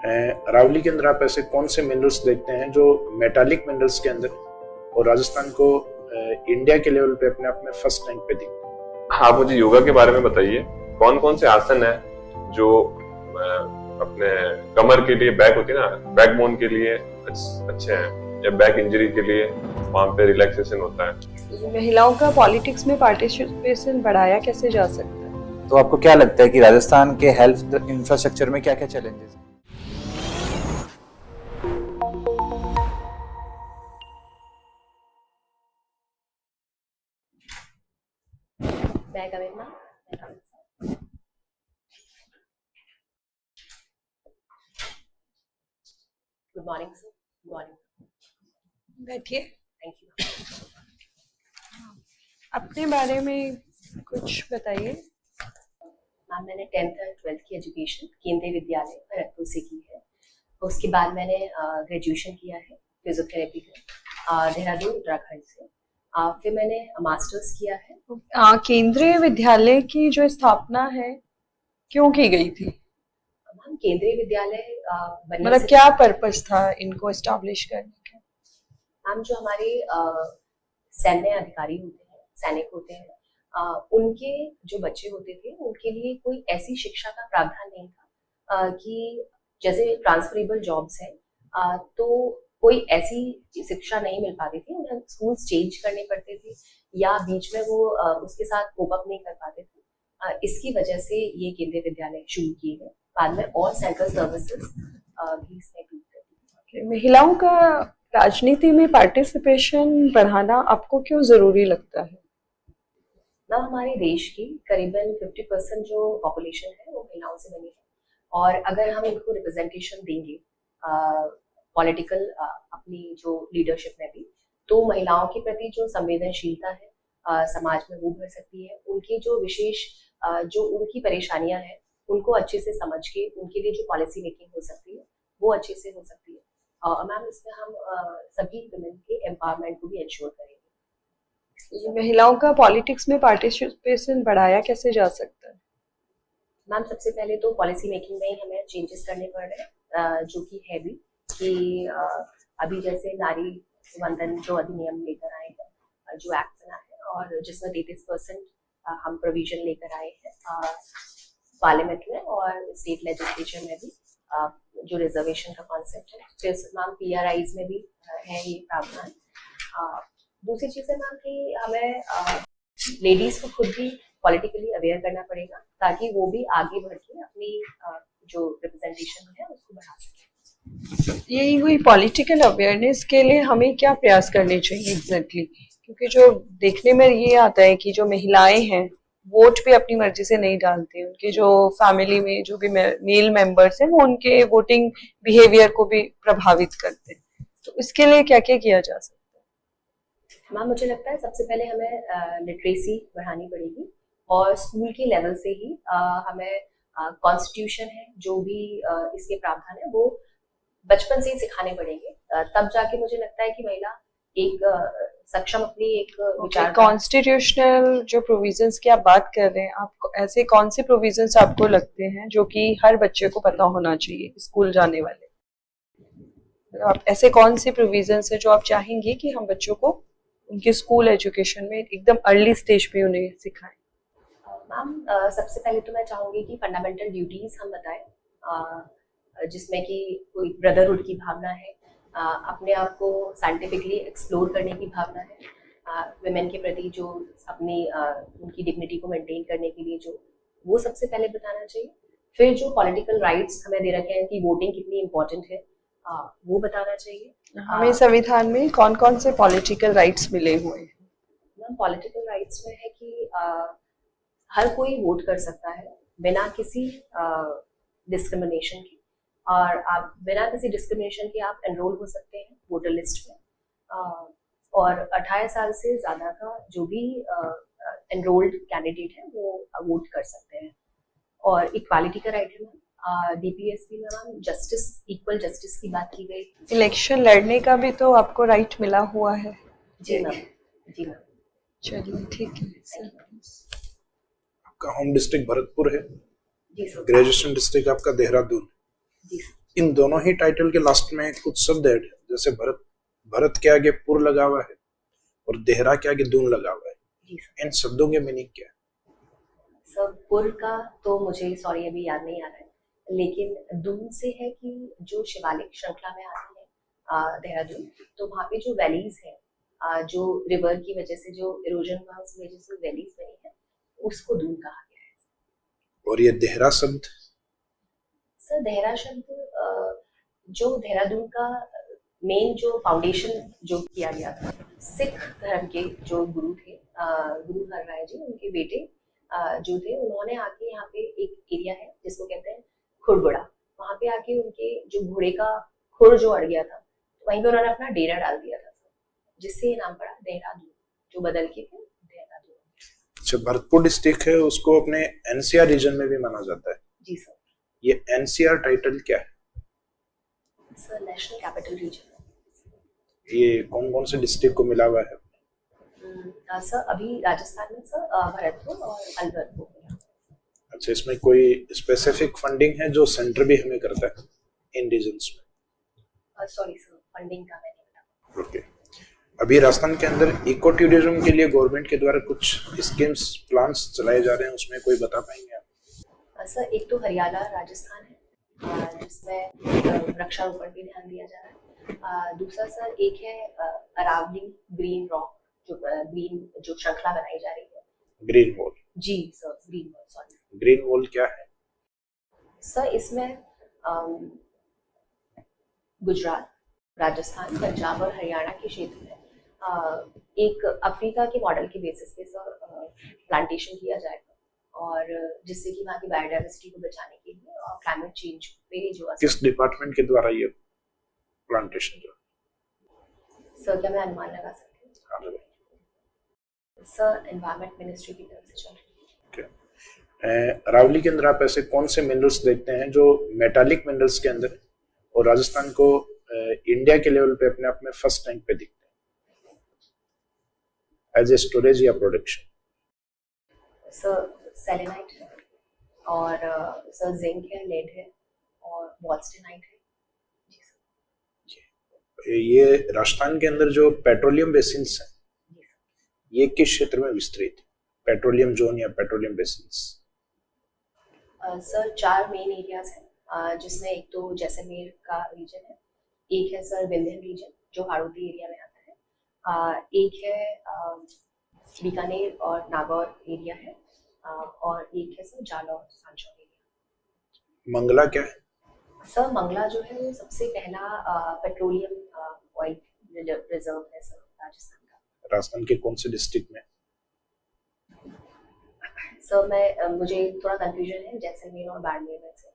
अरावली के अंदर आप ऐसे कौन से मिनरल्स देखते हैं जो मेटालिक मिनरल्स के अंदर और राजस्थान को इंडिया के लेवल पे अपने आप में फर्स्ट रैंक पे दिखते हैं? हाँ, मुझे योगा के बारे में बताइए। कौन कौन से आसन है जो अपने कमर के लिए, बैक होती है ना, बैक बोन के लिए अच्छे हैं, या बैक इंजरी के लिए वहां पे रिलैक्सेशन होता है। महिलाओं का पॉलिटिक्स में पार्टिसिपेशन बढ़ाया कैसे जा सकता है? तो आपको क्या लगता है कि राजस्थान के हेल्थ इंफ्रास्ट्रक्चर में क्या क्या चैलेंजेस हैं? Good morning sir. Good morning. बैठिए। Thank you. अपने बारे में कुछ बताइए। मैम, मैंने 10th और 12th की एजुकेशन केंद्रीय विद्यालय भरतपुर से की है। उसके बाद मैंने ग्रेजुएशन किया है फिजियोथेरेपी का देहरादून उत्तराखंड से। फिर मैंने मास्टर्स किया है। केंद्रीय विद्यालय की जो स्थापना है क्यों की गई थी? मैम, केंद्रीय विद्यालय मतलब क्या पर्पस था इनको एस्टैब्लिश करने का? मैम, जो हमारे सैन्य अधिकारी होते हैं, सैनिक होते हैं, उनके जो बच्चे होते थे उनके लिए कोई ऐसी शिक्षा का प्रावधान नहीं था कि जैसे ट्रांसफरेबल जॉब्स हैं, तो कोई ऐसी शिक्षा नहीं मिल पाती थी, उन्हें स्कूल चेंज करने पड़ते थे या बीच में वो उसके साथ कोप अप नहीं कर पाते थे। इसकी वजह से ये केंद्रीय विद्यालय शुरू किए गए। बाद में और सेंट्रल सर्विसेज भी इसमें इंक्लूड कर दी। महिलाओं का राजनीति में पार्टिसिपेशन बढ़ाना आपको क्यों जरूरी लगता है? ना, हमारे देश की करीबन 50% जो पॉपुलेशन है वो महिलाओं से बनी है, और अगर हम इनको रिप्रेजेंटेशन देंगे पॉलिटिकल अपनी जो लीडरशिप में भी, तो महिलाओं के प्रति जो संवेदनशीलता है समाज में वो बढ़ सकती है। उनकी जो विशेष जो उनकी परेशानियां हैं उनको अच्छे से समझ के उनके लिए जो पॉलिसी मेकिंग हो सकती है वो अच्छे से हो सकती है। मैम, इसमें हम सभी वुमेन के एम्पावरमेंट को भी इंश्योर करेंगे। महिलाओं का पॉलिटिक्स में पार्टिसिपेशन बढ़ाया कैसे जा सकता है? मैम, सबसे पहले तो पॉलिसी मेकिंग में ही हमें चेंजेस करने पड़ रहे हैं, जो कि है भी कि अभी जैसे नारी वंदन जो अधिनियम लेकर आए हैं, जो एक्ट बना है, और जिसमें 33% हम प्रोविजन लेकर आए हैं पार्लियामेंट में और स्टेट लेजिस्लेचर में भी, जो रिजर्वेशन का कॉन्सेप्ट है। फिर मैम, PRIs में भी है ये प्रावधान। दूसरी चीज है मैम कि हमें लेडीज को खुद भी पॉलिटिकली अवेयर करना पड़ेगा ताकि वो भी आगे बढ़ के अपनी जो रिप्रेजेंटेशन है उसको बढ़ा सके। यही हुई पॉलिटिकल अवेयरनेस के लिए हमें क्या प्रयास करने चाहिए एग्जैक्टली? क्योंकि जो देखने में ये आता है कि जो महिलाएं हैं वोट भी अपनी मर्जी से नहीं डालती, उनके जो फैमिली में जो भी मेल मेंबर्स हैं वो उनके वोटिंग बिहेवियर को भी प्रभावित करते हैं। तो इसके लिए क्या क्या किया जा सकता है? मैम, मुझे लगता है सबसे पहले हमें लिटरेसी बढ़ानी पड़ेगी, और स्कूल के लेवल से ही हमें कॉन्स्टिट्यूशन है जो भी इसके प्रावधान है वो बचपन से ही सिखाने पड़ेंगे। तब जाके मुझे लगता है कि महिला एक सक्षम अपनी एक विचार। कॉन्स्टिट्यूशनल जो प्रोविजंस की आप बात कर रहे हैं, आपको ऐसे कौन से प्रोविजंस आपको लगते हैं जो कि हर बच्चे को पता होना चाहिए स्कूल जाने वाले? आप ऐसे कौन से प्रोविजंस है जो आप चाहेंगे कि हम बच्चों को उनके स्कूल एजुकेशन में एकदम अर्ली स्टेज पे उन्हें सिखाएं? मैम, सबसे पहले तो मैं चाहूंगी कि फंडामेंटल ड्यूटीज हम बताएं, जिसमें कि कोई ब्रदरहुड की भावना है, अपने आप को साइंटिफिकली एक्सप्लोर करने की भावना है, वुमेन के प्रति जो अपनी उनकी डिग्निटी को मेंटेन करने के लिए जो वो सबसे पहले बताना चाहिए। फिर जो पॉलिटिकल राइट्स हमें दे रखे हैं कि वोटिंग कितनी इम्पोर्टेंट है वो बताना चाहिए। हमें संविधान में कौन कौन से पॉलिटिकल राइट्स मिले हुए हैं? मैम, पॉलिटिकल राइट्स में है कि हर कोई वोट कर सकता है बिना किसी डिस्क्रिमिनेशन के, और आप बिना किसी डिस्क्रिमिनेशन के आप एनरोल हो सकते हैं वोटर लिस्ट में, और 18 साल से ज़्यादा का जो भी एनरोल्ड कैंडिडेट है वो वोट कर सकते हैं। और इक्वालिटी का राइट है मैम। DPSP में मैम जस्टिस, इक्वल जस्टिस की बात की गई। इलेक्शन लड़ने का भी तो आपको राइट मिला हुआ है। जी मैम। जी मैम। चलिए, ठीक है। आपका होम डिस्ट्रिक्ट भरतपुर है? जी सर। ग्रेजुएशन डिस्ट्रिक्ट आपका देहरादून? जी सर। इन दोनों ही टाइटल के लास्ट में कुछ शब्द है, जैसे भरत, भरत के आगे पुर लगा हुआ है और देहरा के आगे दून लगा हुआ है। जी सर। इन शब्दों के मीनिंग क्या है? सर पुर का तो मुझे सॉरी अभी याद नहीं आ रहा है, लेकिन दून से है कि जो शिवालिक श्रृंखला में आती है देहरादून, तो वहाँ पे जो वैलीज है, जो रिवर की वजह से, जो इरोजन हुआ उसकी वजह से वैलीज बनी है, उसको दून कहा गया है। और ये देहरा शब्द? सर देहरा शब्द जो देहरादून का मेन जो फाउंडेशन जो किया गया था, सिख धर्म के जो गुरु थे, गुरु हर राय जी, उनके बेटे जो थे, उन्होंने आके यहाँ पे एक एरिया है जिसको कहते हैं खुरबुड़ा, वहाँ पे आके उनके जो घोड़े का खुर जो अड़ गया था, तो वहीं पे उन्होंने अपना डेरा डाल दिया था, जिससे ये नाम पड़ा देहरादून, जो बदल के फिर देहरादून। अच्छा, भरतपुर डिस्ट्रिक्ट है, उसको अपने एनसीआर रीजन में भी माना जाता है। जी सर। ये एनसीआर टाइटल क्या है? Sir national capital region. ये कौन कौन से डिस्ट्रिक्ट को मिला हुआ है? सर अभी राजस्थान में सर भरतपुर और अलवर को मिला। अच्छा, इसमें कोई स्पेसिफिक फंडिंग है जो सेंटर भी हमें करता है इन रीजन्स में? सॉरी सर, फंडिंग का मैं नहीं बता। ओके। अभी राजस्थान के अंदर इको टूरिज्म के लिए गवर्नमेंट के द्वारा कुछ स्कीम्स प्लान्स चलाए जा रहे हैं, उसमें कोई बता पाएंगे आप? सर एक तो हरियाणा राजस्थान है, जिसमें वृक्षारोपण पे ध्यान दिया जा रहा है। दूसरा सर एक है अरावली ग्रीन रॉक, जो ग्रीन जो श्रृंखला बनाई जा रही है। Green wall? जी sir, green wall, sorry. Green wall क्या है? सर इसमें गुजरात, राजस्थान, पंजाब और हरियाणा के क्षेत्र में एक अफ्रीका के मॉडल के बेसिस पे सर प्लांटेशन किया जाएगा, और जिससे कि वहाँ की बायोडाइवर्सिटी को बचाने के लिए और क्लाइमेट चेंज पे जो किस डिपार्टमेंट के द्वारा ये प्लांटेशन जो? सर क्या मैं अनुमान लगा सकती हूँ? हाँ, सर एनवायरमेंट मिनिस्ट्री की तरफ से चल रही है। अरावली के अंदर आप ऐसे कौन से मिनरल्स देखते हैं जो मेटालिक मिनरल्स के अंदर, और राजस्थान को इंडिया के लेवल पे अपने आप में फर्स्ट रैंक पे दिखते हैं एज ए स्टोरेज या प्रोडक्शन? सर सेलेनाइट है, और सर जिंक है, लेड है, और वॉल्स्टेनाइट है। जी सर। ये राजस्थान के अंदर जो पेट्रोलियम बेसिन्स हैं, ये किस क्षेत्र में विस्तृत है? पेट्रोलियम जोन या petroleum basins? Sir 4 main areas हैं, जिसमें एक तो जैसलमेर का रीजन है, एक है सर विंध्यन रीजन जो हाड़ौती एरिया में आता है, एक है बीकानेर और नागौर एरिया है, और एक है सर जालौर सांचौर एरिया। मंगला क्या है? सर मंगला जो है वो सबसे पहला पेट्रोलियम ऑयल रिजर्व है सर राजस्थान का। राजस्थान के कौन से डिस्ट्रिक्ट में? सर मैं मुझे थोड़ा कंफ्यूजन है जैसलमेर और बाड़मेर में से।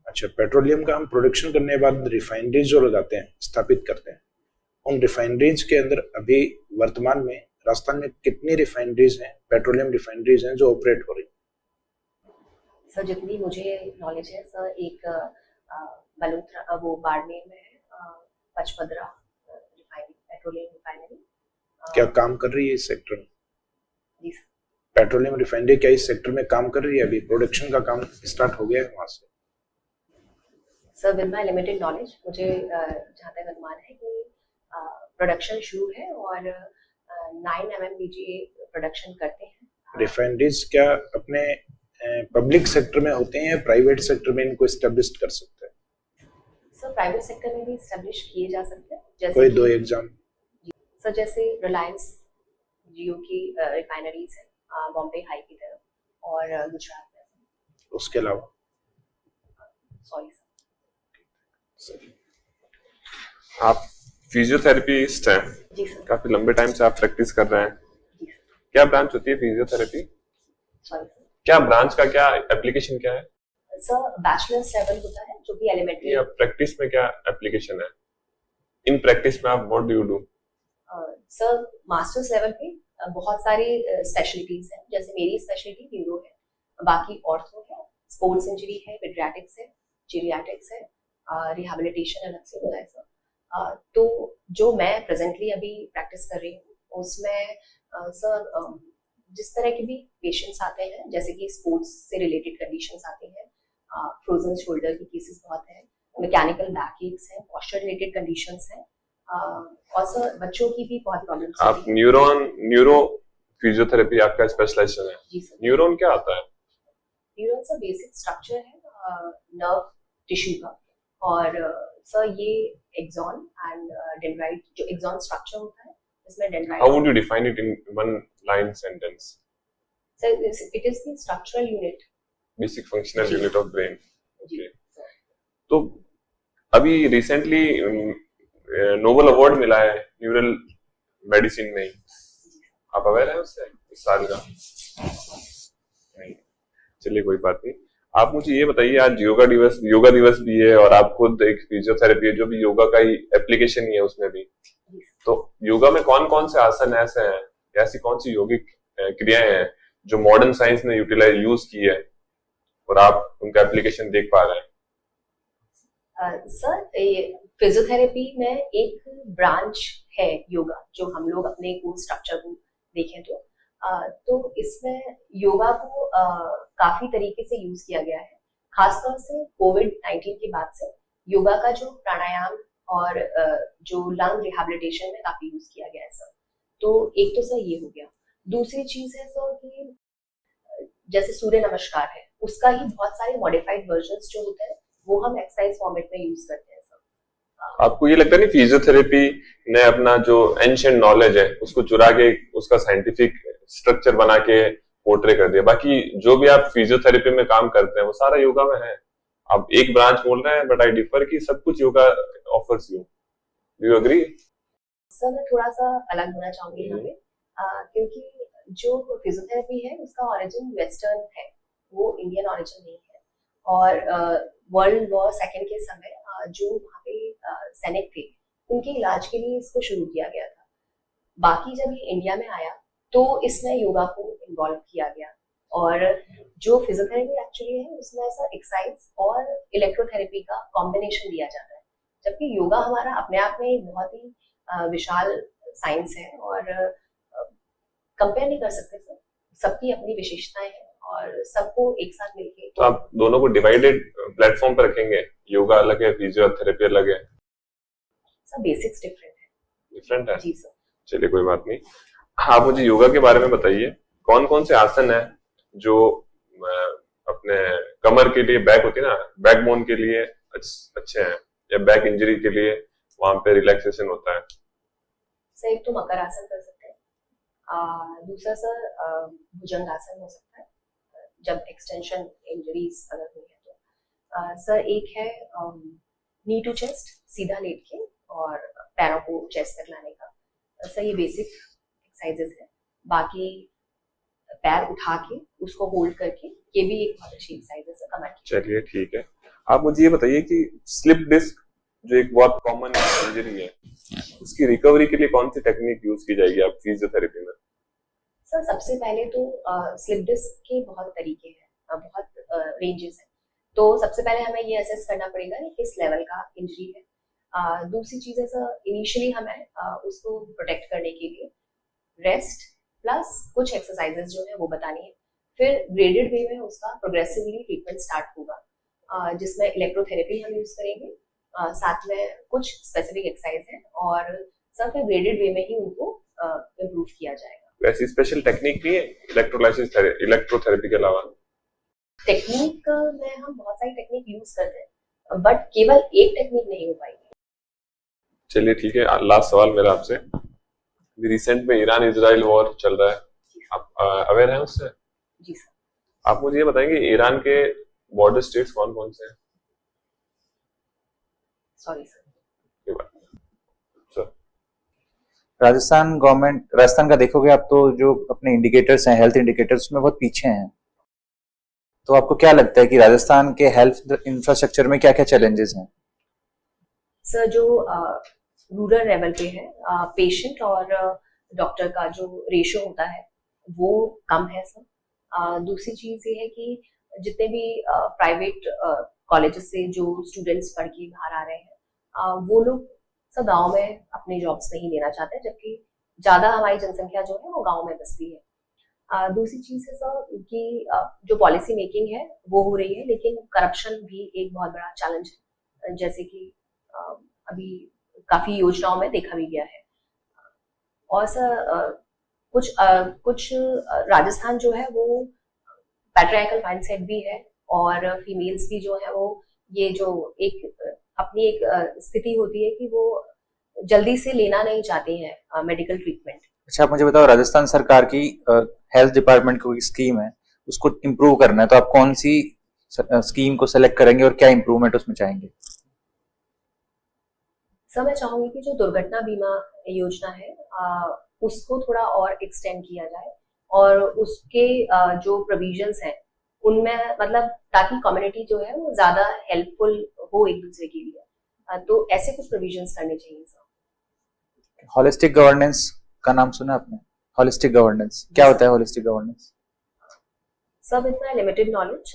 अच्छा, पेट्रोलियम का हम प्रोडक्शन करने के बाद रिफाइनरीज जो लगाते हैं, स्थापित करते हैं, उन रिफाइनरीज के अंदर अभी वर्तमान में राजस्थान में कितनी रिफाइनरीज हैं, पेट्रोलियम रिफाइनरीज हैं जो ऑपरेट हो रही? सर जितनी मुझे नॉलेज है सर, एक बलूत्रा वो बाड़मेर में है, पचपदरा रिफाइनरी, पेट्रोलियम रिफाइनरी। क्या काम कर रही है इस सेक्टर में? जी सर। पेट्रोलियम रिफाइनरी क्या इस सेक्टर में काम कर रही है? अभी प्रोडक्शन का काम स्टार्ट हो गया है वहां से? Sir with my limited knowledge मुझे जहाँ तक अनुमान है कि प्रोडक्शन शुरू है, और 9 MMBGA प्रोडक्शन करते हैं। रिफाइनरीज क्या अपने पब्लिक सेक्टर में होते हैं या प्राइवेट सेक्टर में इनको एस्टेब्लिश कर सकते हैं? सर प्राइवेट सेक्टर में भी एस्टेब्लिश किए जा सकते हैं, जैसे कोई 2 एग्जाम? सर जैसे रिलायंस जियो की रिफाइनरीज है बॉम्बे हाई की तरफ, और गुजरात में। उसके अलावा? Sorry sir. आप फिजियोथेरेपिस्ट हैं, जी सर। काफी लंबे टाइम से आप प्रैक्टिस कर रहे हैं। जी सर। क्या ब्रांच होती है फिजियोथेरेपी? Sorry sir. क्या ब्रांच का क्या एप्लीकेशन क्या है? सर बैचलर्स लेवल होता है जो कि एलिमेंट्री। या प्रैक्टिस में क्या एप्लीकेशन है? इन प्रैक्टिस में आप what do you do? Sir masters level पे बहुत सारी स्पेशलिटीज हैं, जैसे मेरी स्पेशलिटी न्यूरो है, बाकी ऑर्थो है, स्पोर्ट्स इंजरी है, पीडियाट्रिक्स है, जीरियाट्रिक्स है, रिहैबिलिटेशन अलग से होता है सर। तो जो मैं प्रेजेंटली अभी प्रैक्टिस कर रही हूँ उसमें सर जिस तरह के भी पेशेंट्स आते हैं, जैसे कि स्पोर्ट्स से रिलेटेड कंडीशंस आती हैं, फ्रोजन शोल्डर के केसेस बहुत हैं, मैकेनिकल बैक एक्स हैं, पॉस्चर रिलेटेड कंडीशंस हैं, और सर बच्चों की भी बहुत प्रॉब्लम्स आप होती हैं। न्यूरो फिजियोथेरेपी आपका स्पेशलाइजेशन है। जी सर। न्यूरॉन क्या आता है? न्यूरॉन सर बेसिक स्ट्रक्चर है नर्व टिश्यू का, और सर ये एक्सॉन एंड डेंड्राइट, जो एक्सॉन स्ट्रक्चर होता है इसमें dendrite. How would you define it in one line sentence? Sir it is the structural unit, basic functional जी। Unit of brain. जी ओके। सर। तो अभी रिसेंटली नोबेल अवार्ड मिला है न्यूरल मेडिसिन में ही, आप अवेयर है उससे इस साल का? नहीं, चलिए कोई बात नहीं। आप मुझे ये बताइए, आज योगा दिवस भी है और आप खुद एक फिजियोथेरेपी है जो भी योगा का ही एप्लीकेशन ही है उसमें भी। तो योगा में कौन कौन से आसन ऐसे हैं, ऐसी कौन सी योगिक क्रियाएं हैं जो मॉडर्न साइंस ने यूज की है और आप उनका एप्लीकेशन देख पा रहे हैं? सर फिजियोथेरेपी में एक ब्रांच है योगा, जो हम लोग अपने कोर्स स्ट्रक्चर को देखें तो इसमें योगा को काफी तरीके से यूज किया गया है। खासतौर से कोविड-19 के बाद से योगा का जो प्राणायाम और जो लंग रिहैबिलिटेशन में काफी यूज किया गया है सर। तो एक तो सर ये हो गया। दूसरी चीज है सर कि जैसे सूर्य नमस्कार है, उसका ही बहुत सारे मॉडिफाइड वर्जन्स जो होते हैं वो हम एक्सरसाइज फॉर्मेट में यूज करते हैं सर। आपको ये लगता नहीं फिजियोथेरेपी ने अपना जो एंशिएंट नॉलेज है उसको चुरा के उसका साइंटिफिक स्ट्रक्चर बना के पोर्ट्रे कर दिया? बाकी जो भी आप फिजियोथेरेपी में काम करते हैं वो सारा योगा में है। आप एक ब्रांच बोल रहे हैं बट आई डिफर कि सब कुछ yoga offers you. Do you agree? Sir मैं थोड़ा सा अलग होना चाहूंगी यहाँ पे, क्योंकि जो फिजियोथेरेपी है उसका ओरिजिन वेस्टर्न है, वो इंडियन ओरिजिन नहीं है। और वर्ल्ड वॉर सेकेंड के समय जो वहाँ पे सैनिक थे उनके इलाज के लिए इसको शुरू किया गया था। बाकी जब ये इंडिया में आया तो इसमें योगा को इन्वॉल्व किया गया, और जो फिजियोथेरेपी एक्चुअली है उसमें ऐसा एक्सरसाइज और इलेक्ट्रोथेरेपी का कॉम्बिनेशन दिया जाता है, जबकि योगा हमारा अपने आप में एक बहुत ही विशाल साइंस है और कंपेयर नहीं कर सकते सर। सबकी अपनी विशेषताएं हैं और सबको एक साथ मिलके तो आप दोनों को डिवाइडेड प्लेटफॉर्म पर रखेंगे, योगा अलग है फिजियोथेरेपी अलग है? सब बेसिक्स डिफरेंट है। जी सर। चलिए कोई बात नहीं। आप मुझे योगा के बारे में बताइए, कौन कौन से आसन है जो अपने कमर के लिए, बैक होती है ना, बैकबोन के लिए अच्छे हैं, या बैक इंजरी के लिए वहां पे रिलैक्सेशन होता है? सर एक तो मकर आसन कर सकते हैं, दूसरा सर भुजंग आसन हो सकता है जब एक्सटेंशन इंजरीज अगर हुई है तो। सर एक है नी टू चेस्ट, सीधा लेट के और पैरों को चेस्ट तक लाने का। सर ये बेसिक एक्सरसाइजेस है। बाकी पैर उठा के उसको होल्ड करके, ये भी एक बहुत अच्छी एक्सरसाइज है कमर की। चलिए ठीक है। आप मुझे ये बताइए कि स्लिप डिस्क जो एक बहुत कॉमन इंजरी है, उसकी रिकवरी के लिए कौन सी टेक्निक यूज की जाएगी आप फिजियोथेरेपी में? सर सबसे पहले तो स्लिप डिस्क के बहुत तरीके हैं, बहुत रेंजेस हैं। तो सबसे पहले हमें ये असेस करना पड़ेगा कि किस लेवल का इंजरी है। दूसरी चीज है सर, इनिशियली हमें उसको प्रोटेक्ट करने के लिए रेस्ट प्लस कुछ एक्सरसाइजेस जो है वो बतानी है। फिर ग्रेडेड वे में उसका प्रोग्रेसिवली ट्रीटमेंट स्टार्ट होगा, जिसमें इलेक्ट्रोथेरेपी हम यूज करेंगे, साथ में कुछ स्पेसिफिक एक्सरसाइज है, और सर फिर ग्रेडेड वे में ही उनको इम्प्रूव किया जाएगा। वैसी स्पेशल टेक्निक नहीं है इलेक्ट्रोथेरेपी के अलावा? टेक्निक में हम बहुत सारी टेक्निक यूज करते हैं, बट केवल एक टेक्निक नहीं हो पाएगी। चलिए ठीक है, लास्ट सवाल मेरा आपसे। रिसेंट में ईरान इजराइल वॉर चल रहा है, आप अवेयर हैं उससे? जी सर। आप मुझे ये बताएंगे ईरान के बॉर्डर स्टेट्स कौन कौन से हैं? Sorry sir. राजस्थान का देखोगे आप तो जो अपने इंडिकेटर्स हैं, हेल्थ इंडिकेटर्स में बहुत पीछे हैं। तो आपको क्या लगता है कि राजस्थान के हेल्थ इंफ्रास्ट्रक्चर में क्या क्या चैलेंजेस हैं? सर जो रूरल लेवल पे है, पेशेंट और डॉक्टर का जो रेशियो होता है वो कम है सर। दूसरी चीज ये है कि जितने भी प्राइवेट कॉलेजेस से जो स्टूडेंट्स पढ़ के बाहर आ रहे हैं, वो लोग सब गांव में अपने जॉब्स नहीं लेना चाहते, जबकि ज्यादा हमारी जनसंख्या जो है वो गांव में बसती है। दूसरी चीज है सर कि जो पॉलिसी मेकिंग है वो हो रही है, लेकिन करप्शन भी एक बहुत बड़ा चैलेंज है, जैसे कि अभी काफी योजनाओं में देखा भी गया है। और सर कुछ राजस्थान जो है वो पैट्रियार्कल माइंडसेट भी है, और फीमेल्स भी जो है वो ये जो अपनी एक स्थिति होती है कि वो जल्दी से लेना नहीं चाहती हैं मेडिकल ट्रीटमेंट। अच्छा, आप मुझे बताओ, राजस्थान सरकार की हेल्थ डिपार्टमेंट की स्कीम है, उसको इम्प्रूव करना है, तो आप कौन सी स्कीम को सेलेक्ट करेंगे और क्या इम्प्रूवमेंट उसमें चाहेंगे? सर मैं चाहूंगी कि जो दुर्घटना बीमा योजना है उसको थोड़ा और एक्सटेंड किया जाए, और उसके जो प्रोविजंस हैं उनमें मतलब ताकि कम्युनिटी जो है वो ज्यादा हेल्पफुल हो एक दूसरे के लिए, तो ऐसे कुछ प्रोविजंस करने चाहिए सर। होलिस्टिक गवर्नेंस का नाम सुना आपने? होलिस्टिक गवर्नेंस क्या होता है? होलिस्टिक गवर्नेंस सब इतना लिमिटेड नॉलेज।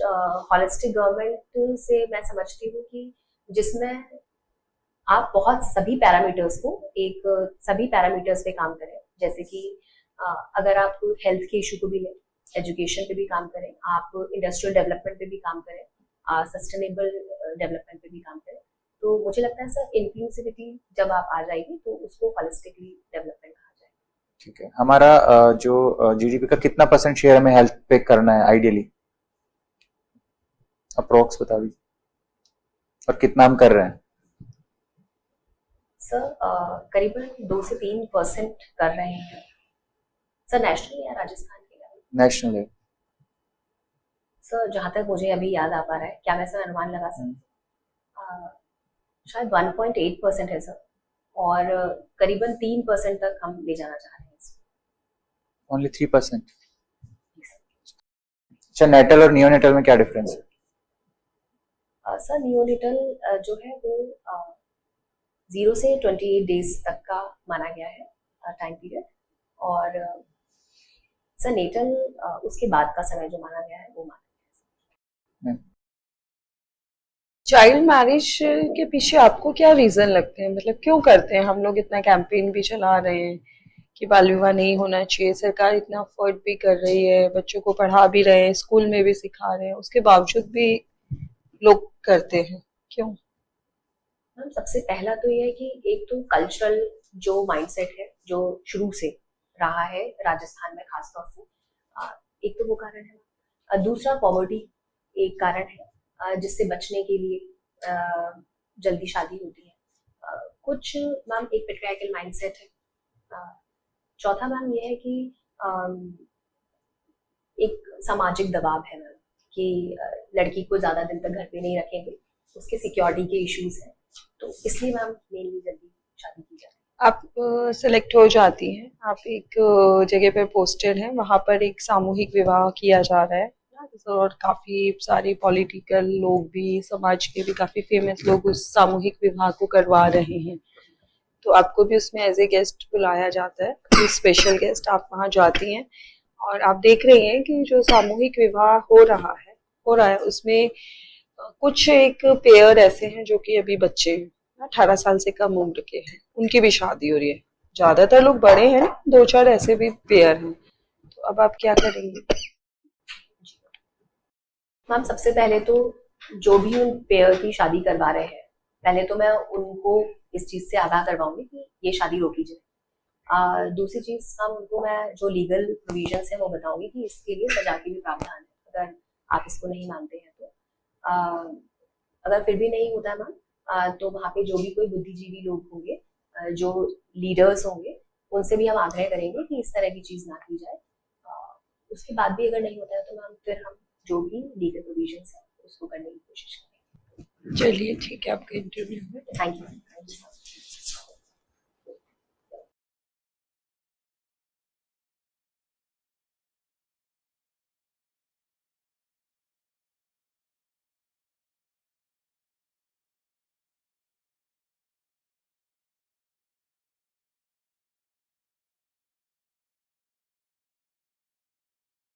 होलिस्टिक गवर्नमेंट से मैं समझती हूँ कि जिसमें आप बहुत सभी पैरामीटर्स पे काम करें, जैसे कि अगर आप हेल्थ के इशू को भी लें, एजुकेशन पे भी काम करें, आप इंडस्ट्रियल डेवलपमेंट पे भी काम करें, सस्टेनेबल डेवलपमेंट पे भी काम करें, तो मुझे लगता है सर इंक्लूसिविटी जब आप आ जाएगी तो उसको होलिस्टिकली डेवलपमेंट कहा जाएगा। ठीक है। हमारा जो जीडीपी का कितना % शेयर हमें हेल्थ पे करना है आइडियली? अप्रोक्स बता दीजिए, और कितना हम कर रहे हैं? सर करीबन 2 से 3% कर रहे हैं सर, नेशनल या राजस्थान के लेवल? नेशनल है सर। जहां तक मुझे अभी याद आ पा रहा है, क्या मैं सर अनुमान लगा सकती? शायद 1.8% है सर, और करीबन 3% तक हम ले जाना चाह रहे हैं इसको। ओनली 3%? अच्छा, नेटल और नियोनेटल में क्या डिफरेंस है? सर नियोनेटल जो है वो 0 से 28 डेज तक का माना गया है टाइम पीरियड, और सर नेटल उसके बाद का समय जो माना गया है वो माना गया है। चाइल्ड मैरिज के पीछे आपको क्या रीजन लगते हैं? मतलब क्यों करते हैं? हम लोग इतना कैंपेन भी चला रहे हैं कि बाल विवाह नहीं होना चाहिए, सरकार इतना अफोर्ड भी कर रही है, बच्चों को पढ़ा भी रहे हैं, स्कूल में भी सिखा रहे हैं, उसके बावजूद भी लोग करते हैं, क्यों? मैम सबसे पहला तो ये है कि एक तो कल्चरल जो माइंडसेट है जो शुरू से रहा है राजस्थान में खासतौर से, एक तो वो कारण है। दूसरा पॉवर्टी एक कारण है जिससे बचने के लिए जल्दी शादी होती है। कुछ मैम एक पैट्रियार्कल माइंडसेट है। चौथा मैम ये है कि एक सामाजिक दबाव है मैम कि लड़की को ज्यादा दिन तक घर पे नहीं रखेंगे, उसके सिक्योरिटी के इश्यूज हैं, तो इसलिए मैम मेनली जल्दी शादी की जाती है। आप सेलेक्ट हो जाती हैं, आप एक जगह पे पोस्टेड हैं, वहाँ पर एक सामूहिक विवाह किया जा रहा है, और काफी सारे पॉलिटिकल लोग भी, समाज के भी काफी फेमस लोग उस सामूहिक विवाह को करवा रहे हैं, तो आपको भी उसमें एज ए गेस्ट बुलाया जाता है, स्पेशल गेस्ट। आप वहाँ जाती हैं और आप देख रही हैं कि जो सामूहिक विवाह हो रहा है उसमें कुछ एक पेयर ऐसे हैं जो कि अभी बच्चे हैं, 18 साल से कम उम्र के हैं, उनकी भी शादी हो रही है। ज्यादातर लोग बड़े हैं, 2-4 ऐसे भी पेयर हैं, तो अब आप क्या करेंगे? मैम सबसे पहले तो जो भी उन पेयर की शादी करवा रहे हैं, पहले तो मैं उनको इस चीज से आगाह करवाऊंगी कि ये शादी रोकी जाए। दूसरी चीज मैम उनको मैं जो लीगल प्रोविजंस है वो बताऊंगी कि इसके लिए सजा के भी प्रावधान है अगर आप इसको नहीं मानते हैं तो। अगर फिर भी नहीं होता है मैम तो वहाँ पे जो भी कोई बुद्धिजीवी लोग होंगे, जो लीडर्स होंगे, उनसे भी हम आग्रह करेंगे कि इस तरह की चीज ना की जाए। उसके बाद भी अगर नहीं होता है तो मैम फिर हम जो भी लीगल प्रोविजंस है उसको करने की कोशिश करेंगे। चलिए ठीक है, आपका इंटरव्यू में थैंक यू।